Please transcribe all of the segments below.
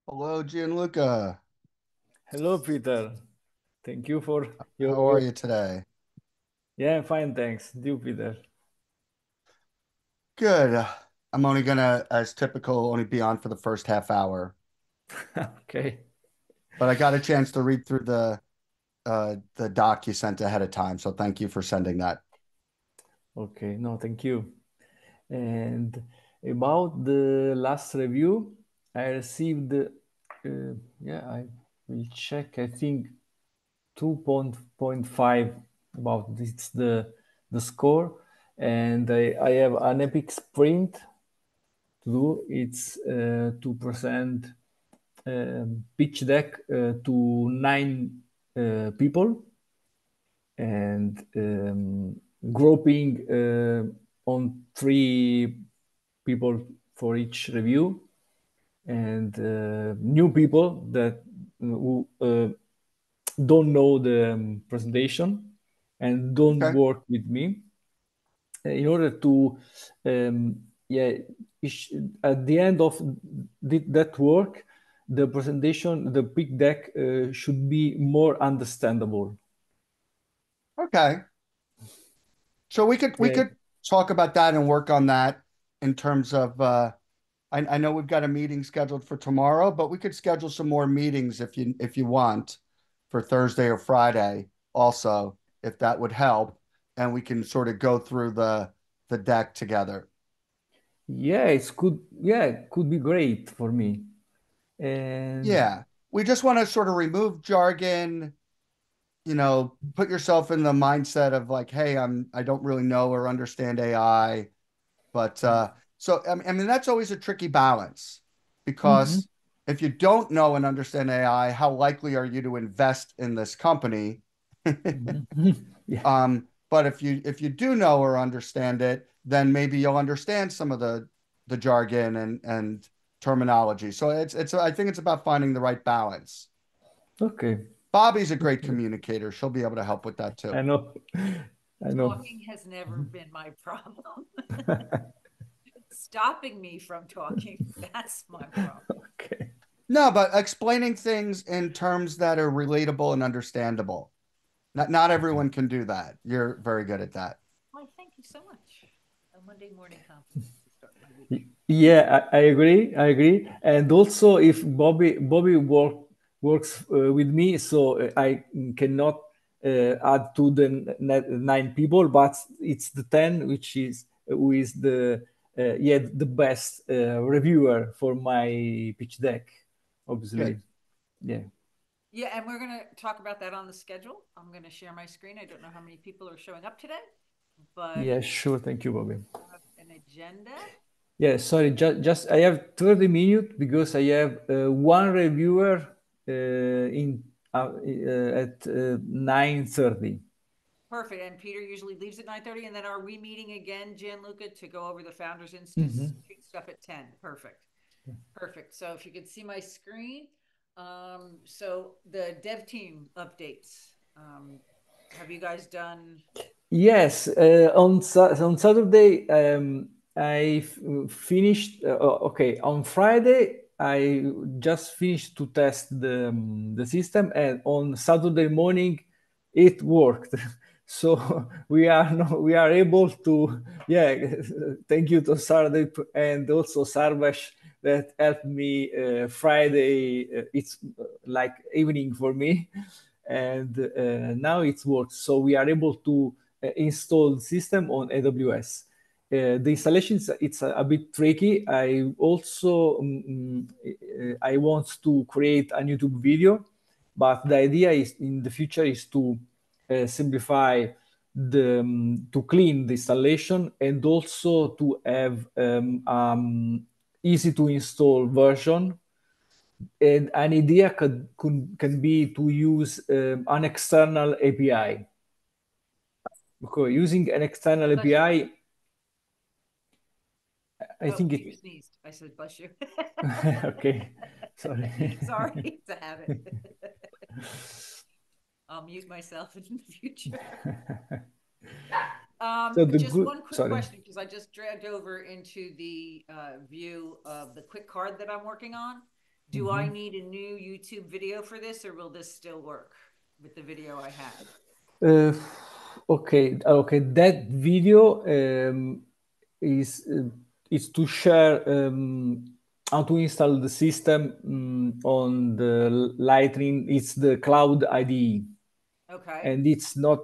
Hello, Gianluca. Hello, Peter. Thank you for How are your. you today? Yeah, I'm fine, thanks. You, Peter. Good. I'm only gonna, as typical, only be on for the first half hour, Okay. but I got a chance to read through the doc you sent ahead of time, so thank you for sending that. Okay. No, thank you. And about the last review, I received, yeah, I will check. I think 2.5 about this the score, and I have an epic sprint to do. It's to present pitch deck to nine people and grouping on three people for each review and new people that who don't know the presentation and don't Okay. work with me in order to yeah at the end of that work the presentation the pitch deck should be more understandable. Okay. So we Yeah. could talk about that and work on that in terms of I know we've got a meeting scheduled for tomorrow, but we could schedule some more meetings if you want for Thursday or Friday also, if that would help, and we can sort of go through the deck together. Yeah, it's could yeah, it could be great for me. And Yeah. We just want to sort of remove jargon, put yourself in the mindset of like, hey, I don't really know or understand AI. But so I mean that's always a tricky balance Mhm. because if you don't know and understand AI, how likely are you to invest in this company? Mhm. Yeah. But if you do know or understand it, then maybe you'll understand some of the jargon and terminology. So it's I think it's about finding the right balance. Okay. Bobby's a great communicator. She'll be able to help with that I too. know. I know. Talking has never been my problem. Stopping me from talking, that's my problem. Okay. No, but explaining things in terms that are relatable and understandable. Not everyone can do that. You're very good at that. Why, thank you so much. A Monday morning compliment to start my week. Yeah, I agree. I agree. And also, if Bobby works with me, so I cannot add to the nine people, but it's the 10, which is who is the yeah the best reviewer for my pitch deck, Good. obviously. Yeah. Yeah, and we're going to talk about that on the schedule. I'm going to share my screen. I don't know how many people are showing up today, but Yeah, sure. Thank you, Bobby. have an agenda. Yeah, sorry, just I have 30 minutes because I have one reviewer in at 9:30. Perfect. And Peter usually leaves at 9:30. And then are we meeting again, Gianluca, to go over the founders instance Mhm. stuff at 10? Perfect. Perfect. So if you could see my screen, so the dev team updates. Have you guys done? Yes, on Saturday finished. Okay, on Friday I just finished to test the system, and on Saturday morning it worked. So we are able to yeah. Thank you to Sardip and also Sarvash that helped me Friday. It's like evening for me and now it works. So we are able to install the system on AWS. The installation it's a bit tricky. I also I want to create a YouTube video, but the idea is in the future is to simplify the to clean the installation and also to have easy to install version, and an idea can be to use an external API. Because using an external Bless you. API, I Oh, think Peter it. sneezed. I said, bless you. Okay, sorry. Sorry, it's a habit. I'll mute myself in the future. So the Just good. one quick Sorry. question, because I just dragged over into the view of the quick card that I'm working on. Do I need a new YouTube video for this, or will this still work with the video I have? Uh, okay. That video is is to share how to install the system on the Lightning. It's the Cloud IDE, Okay. and it's not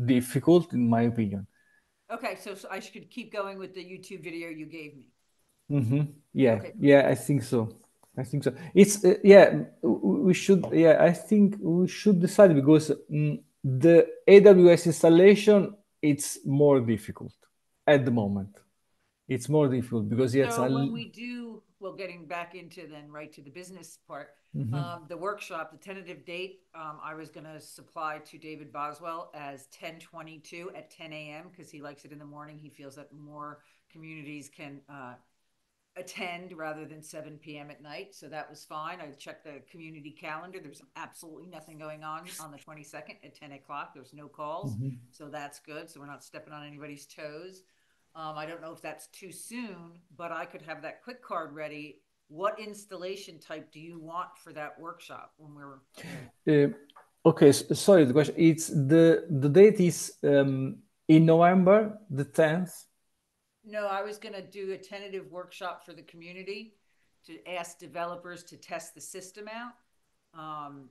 difficult in my opinion. Okay, so I should keep going with the YouTube video you gave me. Yeah, Okay, yeah, I think so. I think so. It's yeah. We should. Yeah, I think we should decide because the AWS installation it's more difficult at the moment. It's more difficult because it's so when we do, well, getting back into then right to the business part, the workshop, the tentative date, I was going to supply to David Boswell as 10:22 at 10 a.m. because he likes it in the morning. He feels that more communities can attend rather than 7 p.m. at night. So that was fine. I checked the community calendar. There's absolutely nothing going on the 22nd at 10 o'clock. There's no calls. So that's good. So we're not stepping on anybody's toes. I don't know if that's too soon, but I could have that quick card ready. What installation type do you want for that workshop when we're, uh, okay. Sorry, the question. It's the date is in November the 10th. No, I was going to do a tentative workshop for the community to ask developers to test the system out. Um,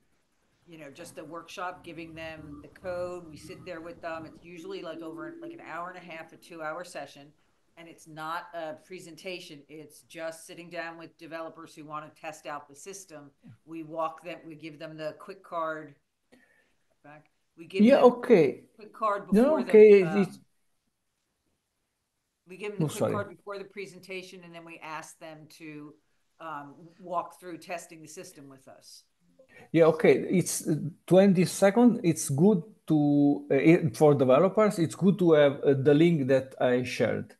just a workshop, giving them the code. We sit there with them. It's usually like over like an hour and a half, a 2 hour session. And it's not a presentation. It's just sitting down with developers who want to test out the system. We walk them, we give them the quick card back. We give Yeah. them Okay. quick card No. before Okay. It's, we give them the no. quick Sorry. card before the presentation, and then we ask them to walk through testing the system with us. Yeah, okay. It's 20 seconds. It's good to for developers. It's good to have the link that I shared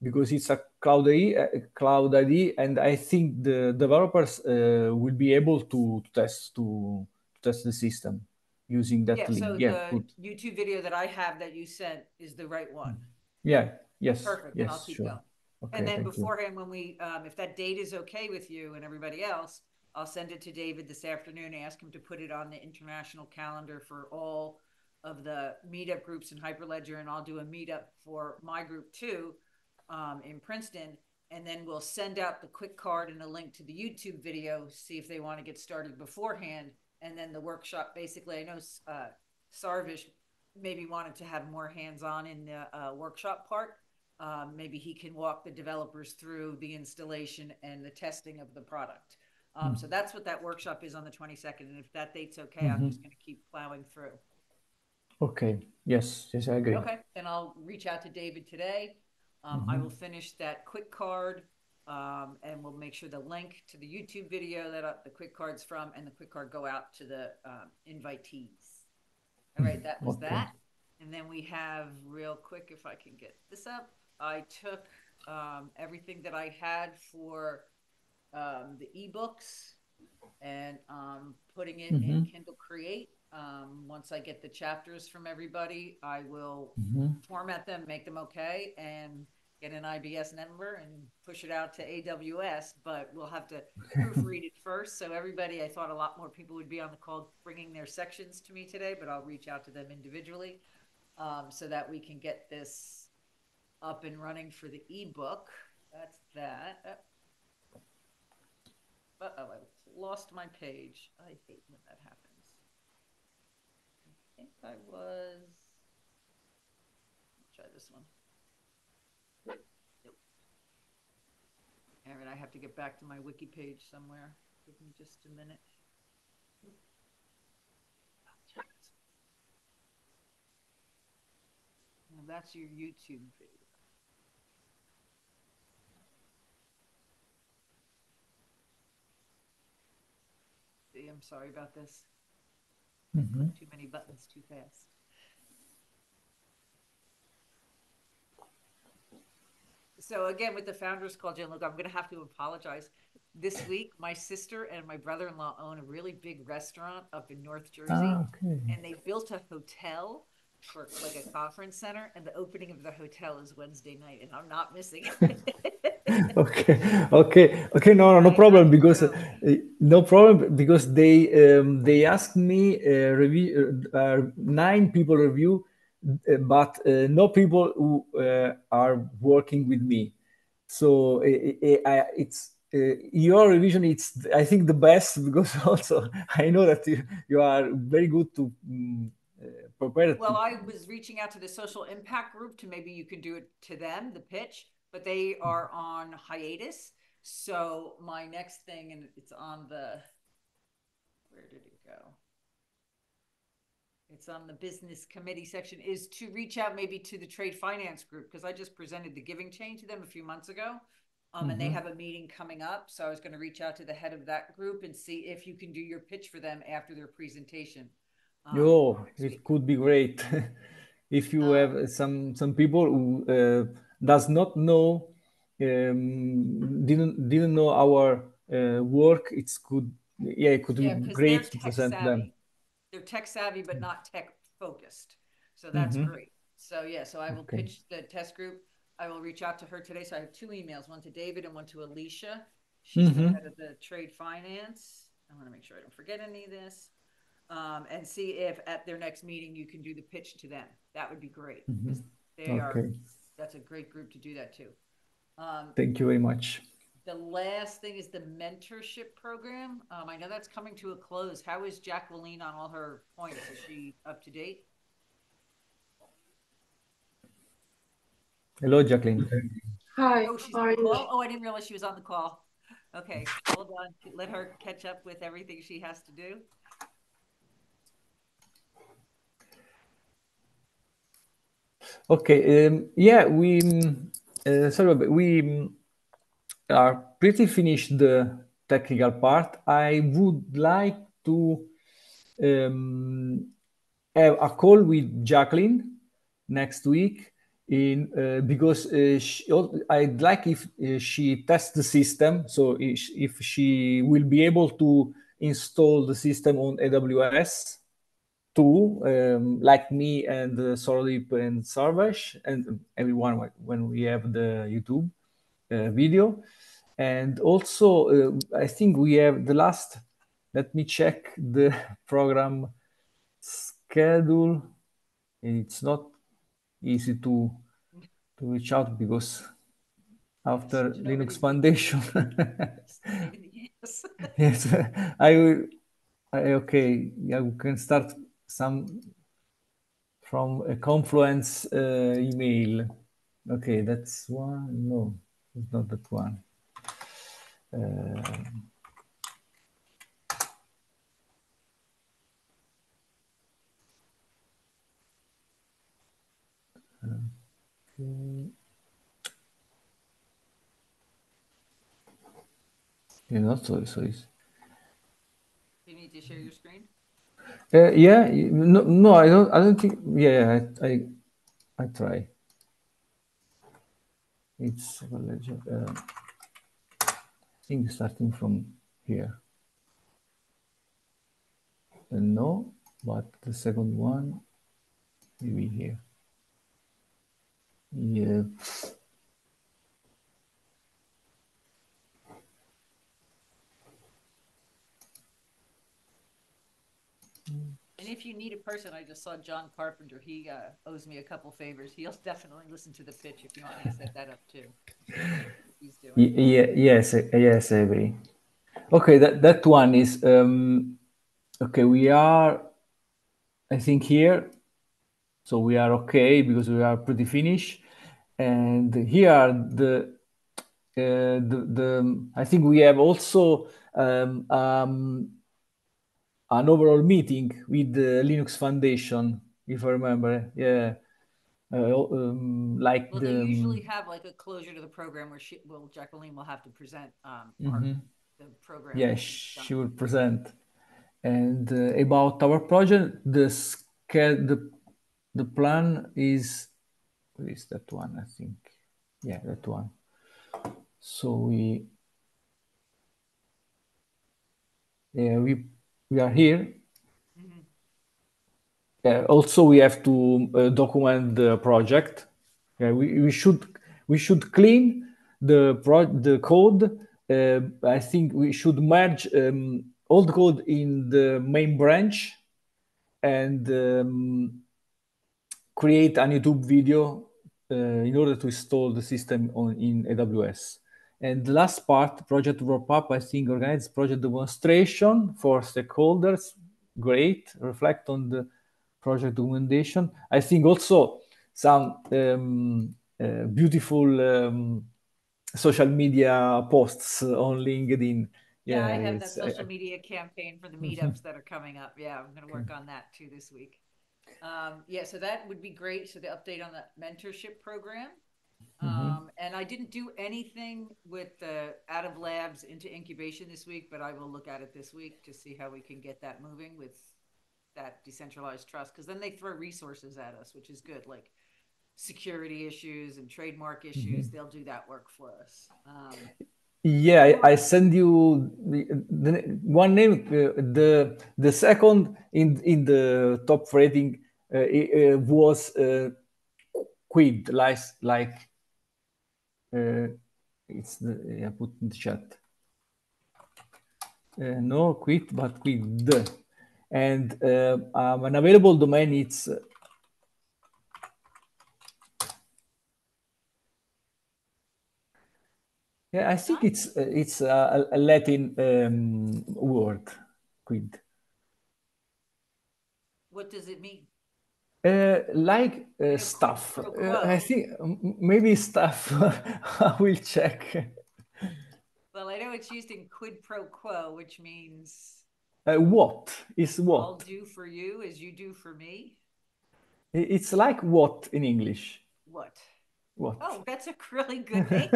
because it's a cloud ID, and I think the developers will be able to test the system using that Yeah, link. so Yeah, the good. YouTube video that I have that you sent is the right one. Yeah. Yes. Perfect. Then I'll Yes. keep Sure. going. And Okay. then Thank you. beforehand, when we, if that date is okay with you and everybody else, I'll send it to David this afternoon, ask him to put it on the international calendar for all of the meetup groups in Hyperledger. And I'll do a meetup for my group too, in Princeton. And then we'll send out the quick card and a link to the YouTube video, see if they want to get started beforehand. And then the workshop, basically, I know Sarvish maybe wanted to have more hands-on in the workshop part. Maybe he can walk the developers through the installation and the testing of the product. So that's what that workshop is on the 22nd. And if that date's okay, I'm just going to keep plowing through. Okay. Yes. Yes, I agree. Okay. And I'll reach out to David today. I will finish that quick card, and we'll make sure the link to the YouTube video that the quick card's from and the quick card go out to the invitees. All right. That was Okay. that. And then we have, real quick, if I can get this up, I took everything that I had for the ebooks and putting it in Kindle Create. Once I get the chapters from everybody, I will format them, make them okay, and get an IBS number and push it out to AWS. But we'll have to proofread it first. So everybody, I thought a lot more people would be on the call bringing their sections to me today, but I'll reach out to them individually so that we can get this up and running for the ebook. That's that. Uh-oh, I lost my page. I hate when that happens. I think I was. Try this one. Nope. All right, I have to get back to my wiki page somewhere. Give me just a minute. Now that's your YouTube video. See, I'm sorry about this. I clicked too many buttons too fast. So again, with the founders call, Gianluca, I'm going to have to apologize. This week, my sister and my brother-in-law own a really big restaurant up in North Jersey, Okay. and they built a hotel for like a conference center, and the opening of the hotel is Wednesday night, and I'm not missing it. Okay. No problem because no problem because they asked me review 9 people review, but no people who are working with me. So it's your revision. It's I think the best because also I know that you are very good to prepare. Well, I was reaching out to the social impact group to maybe you could do it to them, the pitch, but they are on hiatus. So my next thing, and it's on the, where did it go? It's on the business committee section, is to reach out maybe to the trade finance group, because I just presented the giving chain to them a few months ago. And they have a meeting coming up. So I was going to reach out to the head of that group and see if you can do your pitch for them after their presentation. Oh, it could be great if you have some people who does not know didn't know our work. It's good. Yeah, it could be because they're great to tech present them. savvy. They're tech savvy, but not tech focused. So that's great. So yeah, so I will Okay. pitch the test group. I will reach out to her today. So I have 2 emails, one to David and one to Alicia. She's the head of the trade finance. I want to make sure I don't forget any of this. And see if at their next meeting you can do the pitch to them. That would be great because they are. Okay. That's a great group to do that too. Thank you very much. The last thing is the mentorship program. I know that's coming to a close. How is Jacqueline on all her points? Is she up to date? Hello, Jacqueline. Hi, Oh, she's how on are the you? call. Oh, I didn't realize she was on the call. Okay, hold on. Let her catch up with everything she has to do. Okay. Yeah, we sorry, but we are pretty finished the technical part. I would like to have a call with Jacqueline next week in because I'd like if she tests the system, so if she will be able to install the system on AWS too, like me and Sorlip and Sarvesh and everyone when we have the YouTube video. And also, I think we have the last, let me check the program schedule. It's not easy to reach out because after You know, Linux everything's Foundation, just a pain in the ass. yes, I will. Okay, yeah, we can start some from a Confluence email. Okay, that's one. No, it's not that one. You know, sorry. You need to share your screen. Yeah, no, I don't think. Yeah, I try. It's I think starting from here. No, but the second one maybe here. Yeah. And if you need a person, I just saw John Carpenter. He owes me a couple favors. He'll definitely listen to the pitch if you want me to set that up too. He's doing. Yeah, yes, I agree. Okay, that one is okay. We are, I think, here, so we are okay because we are pretty finished. And here are the I think we have also an overall meeting with the Linux Foundation, if I remember. Yeah, like Well, they usually have like a closure to the program where Jacqueline will have to present the program. yeah, she will present. And about our project, the plan is, what is that one? I think, yeah, that one. So we are here. Also, we have to document the project. Yeah, we should clean the code. I think we should merge old code in the main branch and create a YouTube video in order to install the system in AWS. And the last part, project wrap up, I think organize project demonstration for stakeholders. Great. Reflect on the project documentation. I think also some beautiful social media posts on LinkedIn. Yeah, Yeah, I have that it's social media campaign for the meetups that are coming up. Yeah, I'm going to work on that too this week. Yeah, so that would be great. So the update on the mentorship program. And I didn't do anything with the out of labs into incubation this week, but I will look at it this week to see how we can get that moving with that decentralized trust. Because then they throw resources at us, which is good, like security issues and trademark issues. They'll do that work for us. Yeah, I send you the one name. The second in the top rating was Quid, like it's I put in the chat. No Quid, but Quid, and an available domain. It's yeah, I think Nice. it's a Latin word, Quid. What does it mean? Like I know quid stuff. pro I quo. think maybe stuff. I will check. Well, I know it's used in quid pro quo, which means What is I'll what? do for you as you do for me. It's like what in English? What? What? Oh, that's a really good name.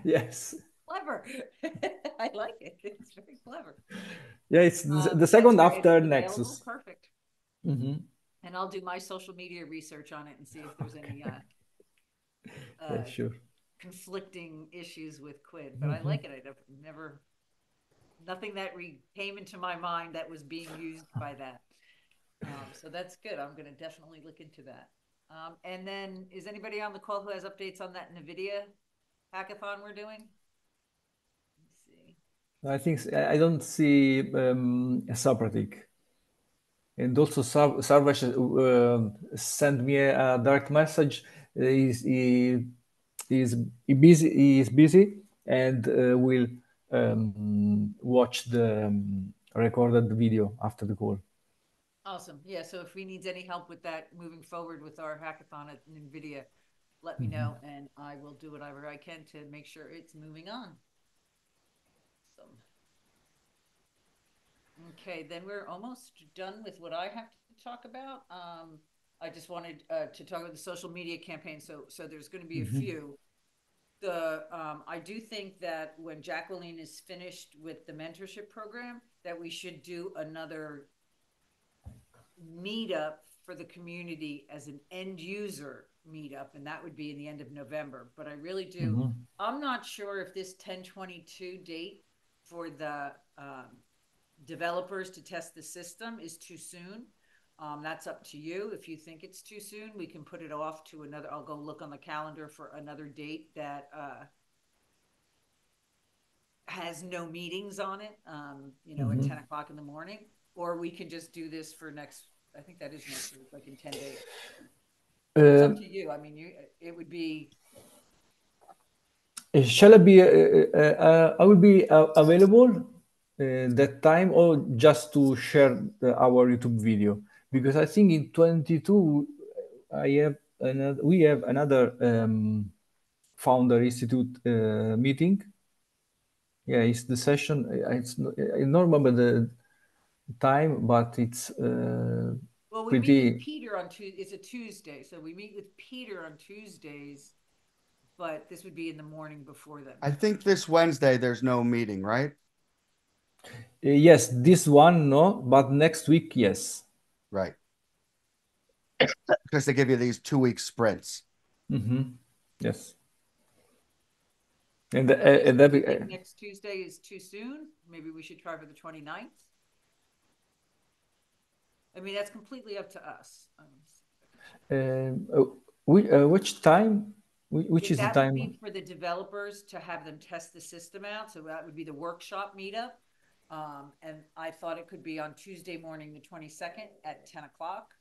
Yes. Clever. I like it. It's very clever. Yeah, it's the That's second great. And after it's available. Nexus. Perfect. Hmm. And I'll do my social media research on it and see if there's any Yeah, uh, sure. conflicting issues with Quid. But I like it. I never, nothing that came into my mind that was being used by that. So that's good. I'm going to definitely look into that. And then, is anybody on the call who has updates on that NVIDIA hackathon we're doing? Let's see. I think I don't see Socratic. And also, Sarvesh sent me a direct message. He's busy. He is busy, and will watch the recorded video after the call. Awesome. Yeah. So if he needs any help with that moving forward with our hackathon at NVIDIA, let me know and I will do whatever I can to make sure it's moving on. So, okay, then we're almost done with what I have to talk about. I just wanted to talk about the social media campaign. So there's going to be a few. I do think that when Jacqueline is finished with the mentorship program, that we should do another meetup for the community as an end user meetup, and that would be in the end of November. But I really do. I'm not sure if this 10/22 date for the developers to test the system is too soon. That's up to you. If you think it's too soon, we can put it off to another. I'll go look on the calendar for another date that has no meetings on it, at 10 o'clock in the morning. Or we can just do this for next, I think that is next week, like in 10 days. So it's up to you. I mean, it would be. Shall I be? I will be available that time, or just to share our YouTube video, because I think in 22 I have another. We have another Founder Institute meeting. Yeah, it's the session. I don't remember the time, but it's Well, we meet with pretty. Peter on Tuesday. It's a Tuesday. So we meet with Peter on Tuesdays, but this would be in the morning before then. I think this Wednesday there's no meeting, right? Yes, this one no, but next week yes. Right. Because they give you these 2-week sprints. Yes. And Okay, so that do you think next Tuesday is too soon? Maybe we should try for the 29th? I mean, that's completely up to us. which time Which is the That would time? be for the developers to have them test the system out. So that would be the workshop meetup. And I thought it could be on Tuesday morning, the 22nd at 10 o'clock,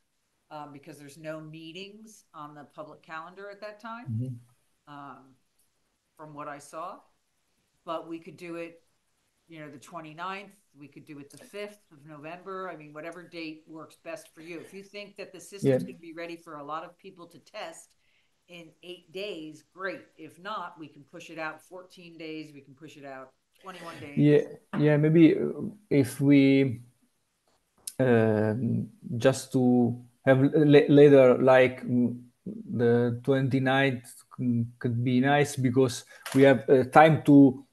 because there's no meetings on the public calendar at that time, from what I saw. But we could do it, the 29th. We could do it the 5th of November. I mean, whatever date works best for you. If you think that the Yeah. system's going to be ready for a lot of people to test in 8 days, great. If not, we can push it out 14 days. We can push it out 21 days. Yeah, maybe if we just to have later, like the 29th could be nice because we have time to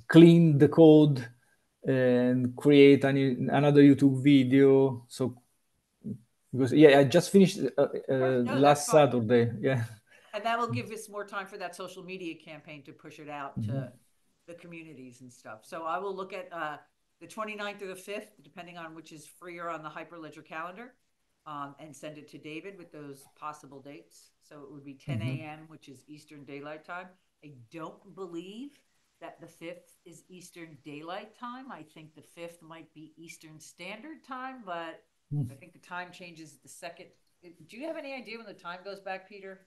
clean the code and create another YouTube video. So because I just finished No, that's last fine. Saturday. Yeah. And that will give us more time for that social media campaign to push it out to the communities and stuff. So I will look at the 29th or the 5th, depending on which is freer on the Hyperledger calendar, and send it to David with those possible dates. So it would be 10 a.m., which is Eastern Daylight Time. I don't believe that the 5th is Eastern Daylight Time. I think the 5th might be Eastern Standard Time, but I think the time changes the second. Do you have any idea when the time goes back, Peter?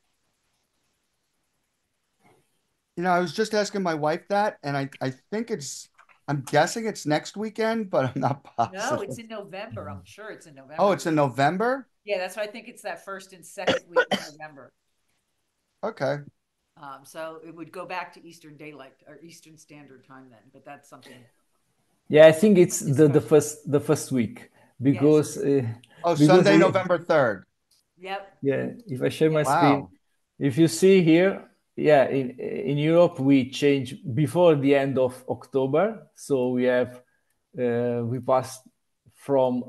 I was just asking my wife that, and I think I'm guessing it's next weekend, but I'm not No, it's positive. in November. I'm sure it's in Oh, November. it's in November? Yeah, that's why I think it's that first and second week of November. Okay. So it would go back to Eastern Daylight or Eastern Standard Time then, but that's something. Yeah, I think it's the Discussion. first week Yes. because Oh, because Sunday, November 3rd. Yep. yeah, if I share my Yes. screen, Wow. if you see here, yeah, in Europe we change before the end of October, so we passed from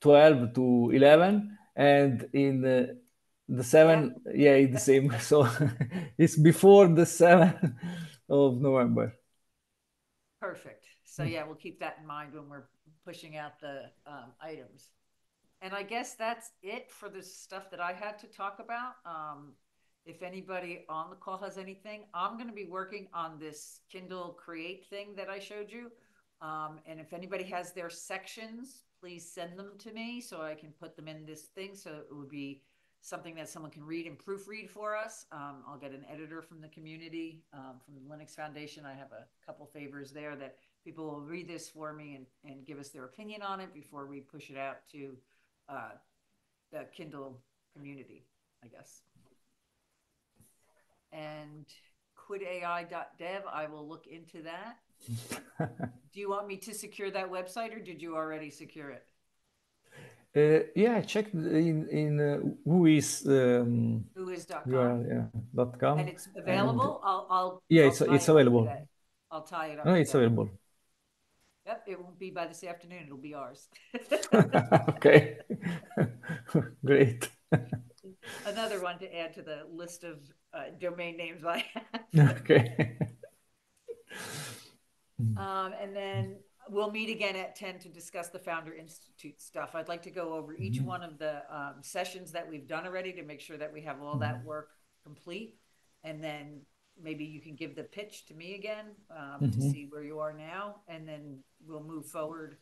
12 to 11, and in the Yeah. 7, yeah, it's the same. So it's before the 7th of November. Perfect. So yeah, we'll keep that in mind when we're pushing out the items. And I guess that's it for the stuff that I had to talk about. If anybody on the call has anything, I'm going to be working on this Kindle Create thing that I showed you. And if anybody has their sections, please send them to me so I can put them in this thing. So it would be something that someone can read and proofread for us. I'll get an editor from the community, from the Linux Foundation. I have a couple favors there that people will read this for me and give us their opinion on it before we push it out to the Kindle community, I guess. And quidai.dev, I will look into that. Do you want me to secure that website or did you already secure it? Yeah, I checked in whois Whois.com. URL.com, And it's and available. I'll yeah, tie it's it up available. today. I'll tie it No, up it's today. available. Yep, it won't be by this afternoon. It'll be ours. Okay, great. Another one to add to the list of domain names I have. Okay. And then we'll meet again at 10 to discuss the Founder Institute stuff. I'd like to go over each one of the sessions that we've done already to make sure that we have all that work complete. And then maybe you can give the pitch to me again to see where you are now, and then we'll move forward.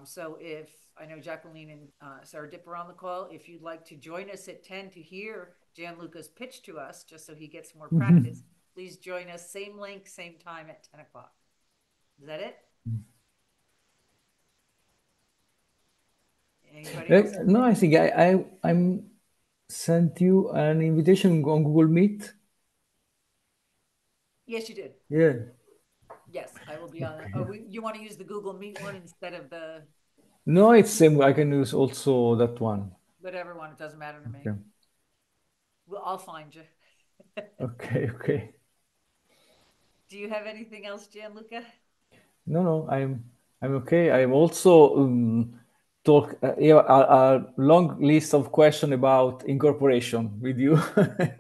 So if I know Jacqueline and Sarah Dipper on the call, if you'd like to join us at 10 to hear Gianluca's pitch to us, just so he gets more practice, please join us. Same link, same time at 10 o'clock. Is that it? Anybody else? No, I think I'm sent you an invitation on Google Meet. Yes, you did. Yeah. Yes, I will be on it. Oh, you want to use the Google Meet one instead of the No, it's same. I can use also that one. whatever one? It doesn't matter to me. Okay. Well, I'll find you. Okay. Okay. Do you have anything else, Gianluca? No, I'm okay. I'm also talk a long list of questions about incorporation with you.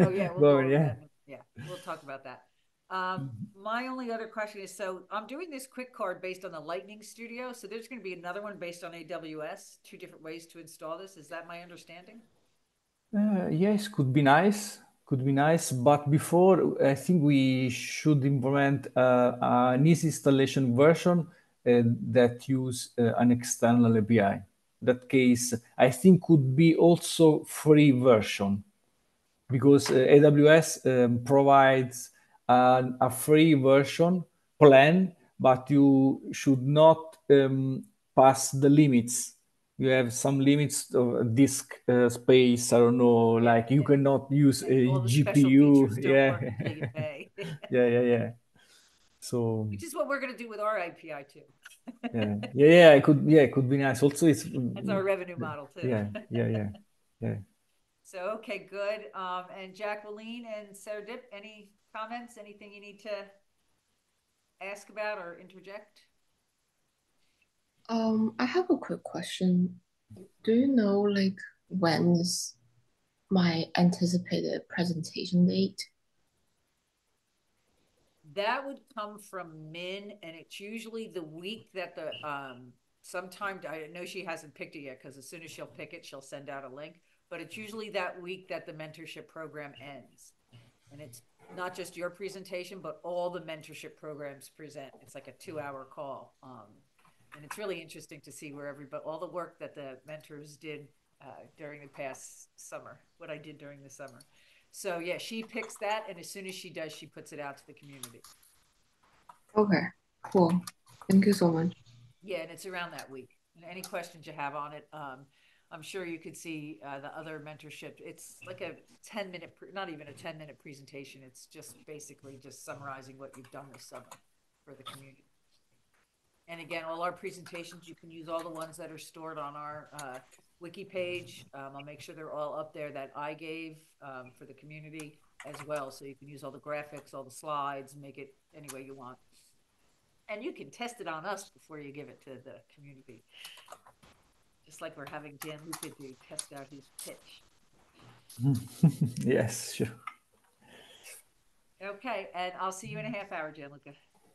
Oh yeah, we'll go Go on, over yeah. that. Yeah, we'll talk about that. My only other question is, so I'm doing this quick card based on the Lightning Studio. So there's going to be another one based on AWS, two different ways to install this. Is that my understanding? Yes, could be nice. Could be nice, but before I think we should implement an easy installation version that use an external API. That case, I think could be also free version because AWS provides a free version plan, but you should not pass the limits. You have some limits of disk space. I don't know, Yeah, like you cannot use and a all the special features GPU. don't Yeah, work until you pay. yeah, yeah, yeah. So Which is what we're going to do with our API too. yeah, yeah, yeah. It could be nice. Also, it's That's our revenue model too. yeah, yeah, yeah, yeah. So, okay, good. And Jacqueline and Serdip, any comments, anything you need to ask about or interject? I have a quick question. Do you know like when's my anticipated presentation date? That would come from Min, and it's usually the week that the sometime I know she hasn't picked it yet because as soon as she'll pick it, she'll send out a link. But it's usually that week that the mentorship program ends. And it's not just your presentation, but all the mentorship programs present. It's like a 2-hour call. And it's really interesting to see where everybody, all the work that the mentors did during the past summer, what I did during the summer. So yeah, she picks that, and as soon as she does, she puts it out to the community. Okay, cool. Thank you so much. Yeah, and it's around that week. And any questions you have on it, I'm sure you could see the other mentorship. It's like a 10-minute, not even a 10-minute presentation. It's just basically just summarizing what you've done this summer for the community. And again, all our presentations, you can use all the ones that are stored on our wiki page. I'll make sure they're all up there that I gave for the community as well. So you can use all the graphics, all the slides, make it any way you want. And you can test it on us before you give it to the community. Just like we're having Gianluca do, test out his pitch. Yes, sure. Okay, and I'll see you in a half hour, Gianluca.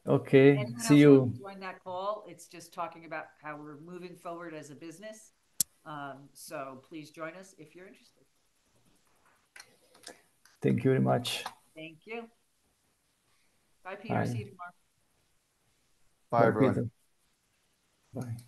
Okay, Anyone see else you. want to join that call? It's just talking about how we're moving forward as a business. So please join us if you're interested. Thank you very much. Thank you. Bye, Peter. Bye. See you tomorrow. Bye, Bye, everyone. Peter. Bye.